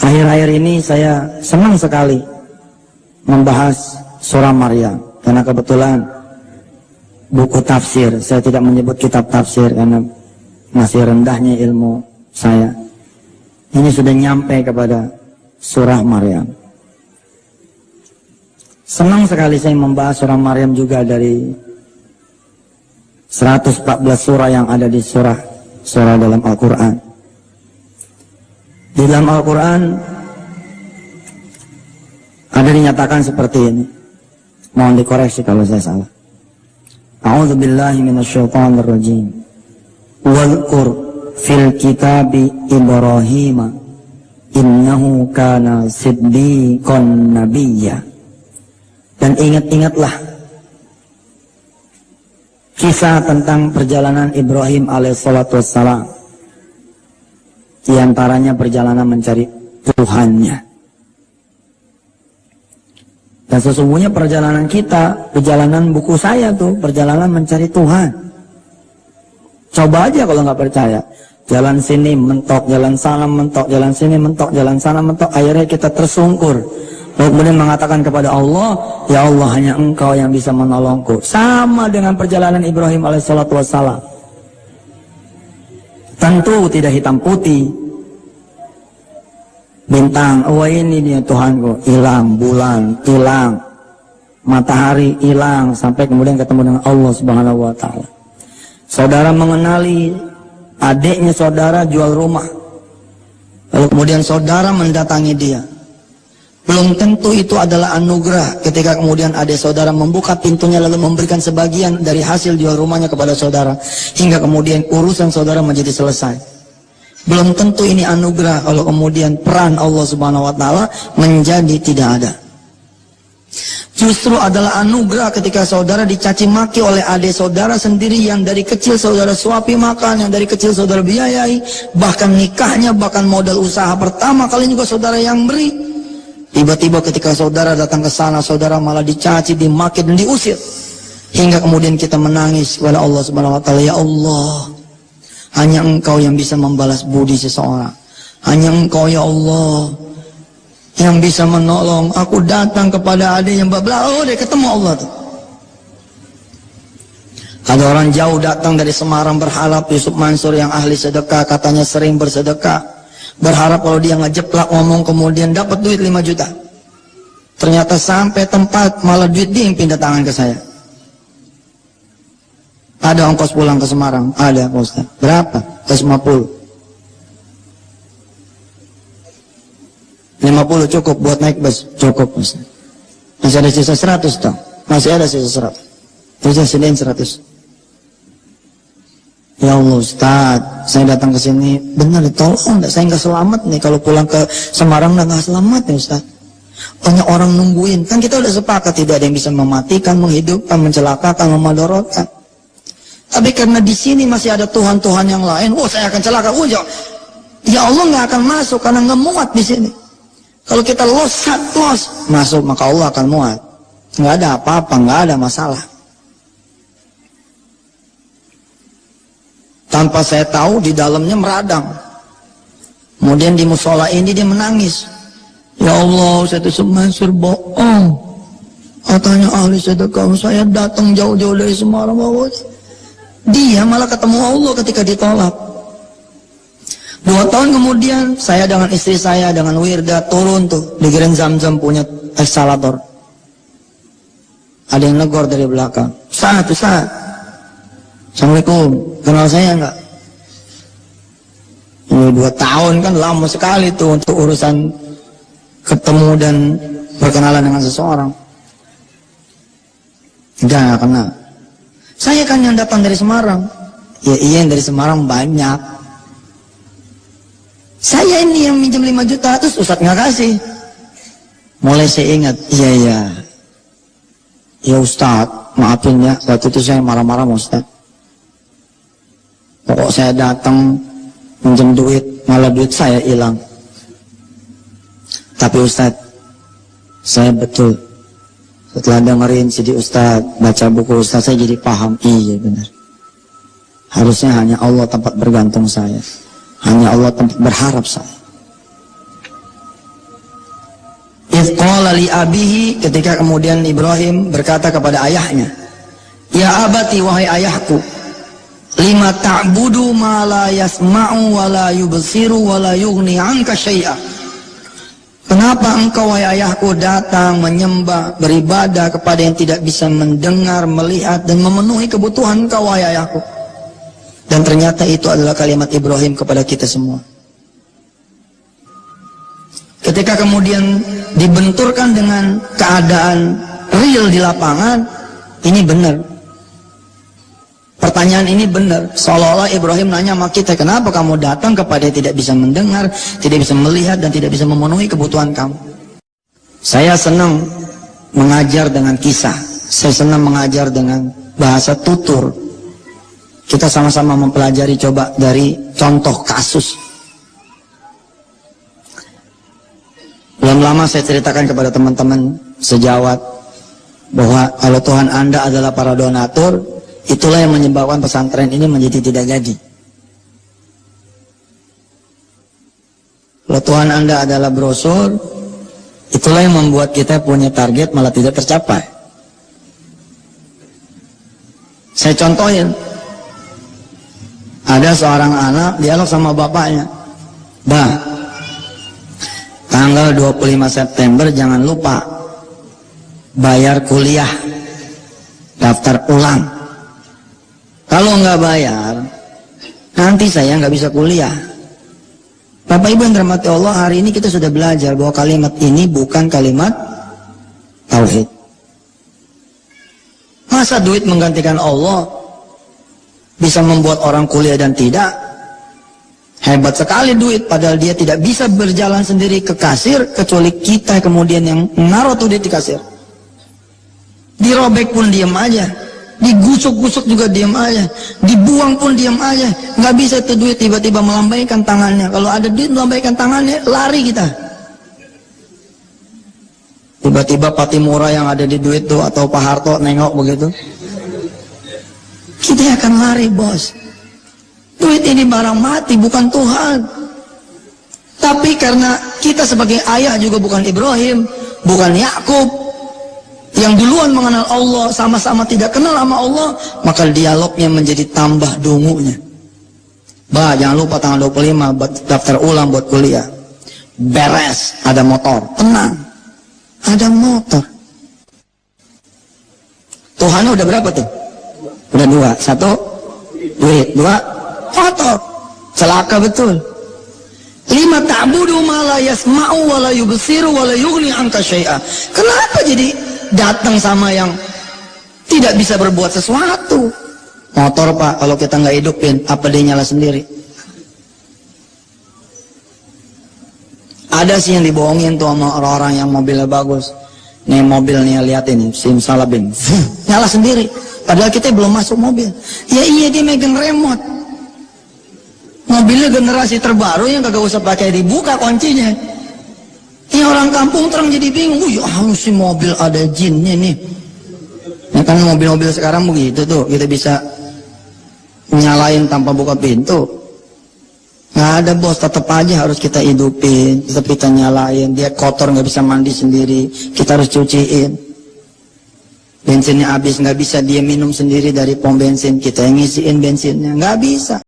Akhir-akhir ini saya senang sekali membahas surah Maryam, karena kebetulan buku tafsir, saya tidak menyebut kitab tafsir karena masih rendahnya ilmu saya, ini sudah nyampe kepada surah Maryam. Senang sekali saya membahas surah Maryam juga dari 114 surah yang ada di surah dalam Al-Quran. Di dalam Al-Quran ada dinyatakan seperti ini. Mohon dikoreksi kalau saya salah. A'udzubillahi minasyaitonirrajim. Wadhkur fil kitabi Ibrahim innahu kana siddiqan nabiyya. Dan ingat-ingatlah kisah tentang perjalanan Ibrahim alaihissalatu wassalam. Di antaranya perjalanan mencari Tuhannya. Dan sesungguhnya perjalanan kita, perjalanan buku saya tuh, perjalanan mencari Tuhan. Coba aja kalau nggak percaya. Jalan sini mentok, jalan sana mentok, jalan sini mentok, jalan sana mentok. Akhirnya kita tersungkur. Lalu kemudian mengatakan kepada Allah, ya Allah, hanya Engkau yang bisa menolongku. Sama dengan perjalanan Ibrahim alaihissalatu wassalam. Tentu tidak hitam putih. Bintang, oh ini dia Tuhanku, hilang. Bulan, hilang. Matahari, hilang. Sampai kemudian ketemu dengan Allah subhanahu wa ta'ala. Saudara mengenali adiknya saudara jual rumah. Lalu kemudian saudara mendatangi dia. Belum tentu itu adalah anugerah ketika kemudian adik saudara membuka pintunya lalu memberikan sebagian dari hasil jual rumahnya kepada saudara. Hingga kemudian urusan saudara menjadi selesai. Belum tentu ini anugerah kalau kemudian peran Allah subhanahu wa ta'ala menjadi tidak ada. Justru adalah anugerah ketika saudara dicaci maki oleh adik saudara sendiri yang dari kecil saudara suapi makan, yang dari kecil saudara biayai, bahkan nikahnya, bahkan modal usaha pertama kali juga saudara yang beri. Tiba-tiba ketika saudara datang ke sana, saudara malah dicaci, dimaki dan diusir. Hingga kemudian kita menangis kepada Allah subhanahu wa ta'ala, ya Allah, hanya Engkau yang bisa membalas budi seseorang. Hanya Engkau ya Allah yang bisa menolong. Aku datang kepada adik yang babla, oh dia ketemu Allah tuh. Ada orang jauh datang dari Semarang berharap Yusuf Mansur yang ahli sedekah, katanya sering bersedekah. Berharap kalau dia ngejeplak ngomong kemudian dapat duit 5 juta. Ternyata sampai tempat malah duit dia yang pindah tangan ke saya. Ada ongkos pulang ke Semarang? Ada Pak Ustaz. Berapa? 50. 50 cukup buat naik bus? Cukup Ustaz. Masih ada sisa 100 toh? Masih ada sisa 100. Terus sediain 100. Ya Allah Ustaz, saya datang ke sini, benar tolong enggak, saya nggak selamat nih kalau pulang ke Semarang nggak selamat nih Ustaz. Banyak orang nungguin, kan kita udah sepakat tidak ada yang bisa mematikan, menghidupkan, mencelakakan, memadorotkan. Tapi karena di sini masih ada Tuhan-Tuhan yang lain, oh saya akan celaka, oh ya Allah nggak akan masuk karena nggak muat di sini. Kalau kita los masuk maka Allah akan muat. Nggak ada apa-apa, nggak ada masalah. Tanpa saya tahu di dalamnya meradang. Kemudian di musola ini dia menangis. Ya Allah, saya itu Mansur bohong. Katanya ahli sedekah, saya datang jauh-jauh dari Semarang. Dia malah ketemu Allah ketika ditolak. 2 tahun kemudian saya dengan istri saya dengan Wirda turun tuh di Grand Zamzam punya eskalator. Ada yang negor dari belakang. Saat. Assalamualaikum, kenal saya enggak? Ini 2 tahun kan lama sekali tuh untuk urusan ketemu dan berkenalan dengan seseorang. Enggak kenal. Saya kan yang datang dari Semarang. Ya iya yang dari Semarang banyak. Saya ini yang minjem 5 juta, terus Ustadz nggak kasih. Mulai saya ingat, iya. Ya Ustadz, maafin ya, waktu itu saya marah-marah Ustadz. Pokok saya datang minjem duit, malah duit saya hilang. Tapi Ustadz, saya betul setelah dengerin CD Ustadz, baca buku Ustadz, saya jadi paham. Iya benar. Harusnya hanya Allah tempat bergantung saya. Hanya Allah tempat berharap saya. Qala li abihi, ketika kemudian Ibrahim berkata kepada ayahnya, ya abati, wahai ayahku, lima ta'budu ma la yasma'u wa la yubsiru wa la yughni 'anka syai'a. Kenapa engkau, wahai ayahku, datang menyembah, beribadah kepada yang tidak bisa mendengar, melihat dan memenuhi kebutuhan engkau, wahai ayahku? Dan ternyata itu adalah kalimat Ibrahim kepada kita semua. Ketika kemudian dibenturkan dengan keadaan real di lapangan, ini benar. Pertanyaan ini benar. Seolah-olah Ibrahim nanya sama kita, kenapa kamu datang kepada yang tidak bisa mendengar, tidak bisa melihat, dan tidak bisa memenuhi kebutuhan kamu? Saya senang mengajar dengan kisah. Saya senang mengajar dengan bahasa tutur. Kita sama-sama mempelajari coba dari contoh kasus. Belum lama saya ceritakan kepada teman-teman sejawat bahwa kalau Tuhan Anda adalah para donatur, itulah yang menyebabkan pesantren ini menjadi tidak jadi. Kalau Tuhan Anda adalah brosur, itulah yang membuat kita punya target malah tidak tercapai. Saya contohin, ada seorang anak dialog sama bapaknya, "Bah, tanggal 25 September jangan lupa bayar kuliah, daftar ulang. Kalau nggak bayar, nanti saya nggak bisa kuliah." Bapak Ibu yang dirahmati Allah, hari ini kita sudah belajar bahwa kalimat ini bukan kalimat tauhid. Masa duit menggantikan Allah bisa membuat orang kuliah dan tidak? Hebat sekali duit, padahal dia tidak bisa berjalan sendiri ke kasir, kecuali kita kemudian yang menaruh tuh duit di kasir. Dirobek pun diam aja, digusuk-gusuk juga diam aja, dibuang pun diam aja. Nggak bisa tuh duit tiba-tiba melambaikan tangannya. Kalau ada duit melambaikan tangannya, lari kita. Tiba-tiba Patimura yang ada di duit tuh, atau Pak Harto nengok begitu, kita akan lari, bos. Duit ini barang mati, bukan Tuhan. Tapi karena kita sebagai ayah juga bukan Ibrahim, bukan Yakub, yang duluan mengenal Allah, sama-sama tidak kenal sama Allah, maka dialognya menjadi tambah dungunya. Bah, jangan lupa tanggal 25 daftar ulang buat kuliah. Beres, ada motor. Tenang, ada motor. Tuhan udah berapa tuh? Udah 2. 1 duit, 2 motor. Celaka betul. 5 ta'budu ma la yasma'u wa la yubsiru wa la yughni 'anka syai'a. Kenapa jadi datang sama yang tidak bisa berbuat sesuatu? Motor, Pak, kalau kita nggak hidupin, apa dia nyala sendiri? Ada sih yang dibohongin tuh sama orang-orang yang mobilnya bagus. Nih mobil nih, lihat ini, simsalabim, nyala sendiri. Padahal kita belum masuk mobil. Ya iya, dia megang remote. Mobilnya generasi terbaru yang kagak usah pakai dibuka kuncinya. Ini orang kampung terang jadi bingung. Wih, si mobil ada jinnya nih. Ya kan mobil-mobil sekarang begitu tuh, kita bisa nyalain tanpa buka pintu. Nggak ada, bos, tetap aja harus kita hidupin, tetap kita nyalain. Dia kotor, nggak bisa mandi sendiri, kita harus cuciin. Bensinnya habis, nggak bisa dia minum sendiri dari pom bensin, kita yang ngisiin bensinnya, nggak bisa.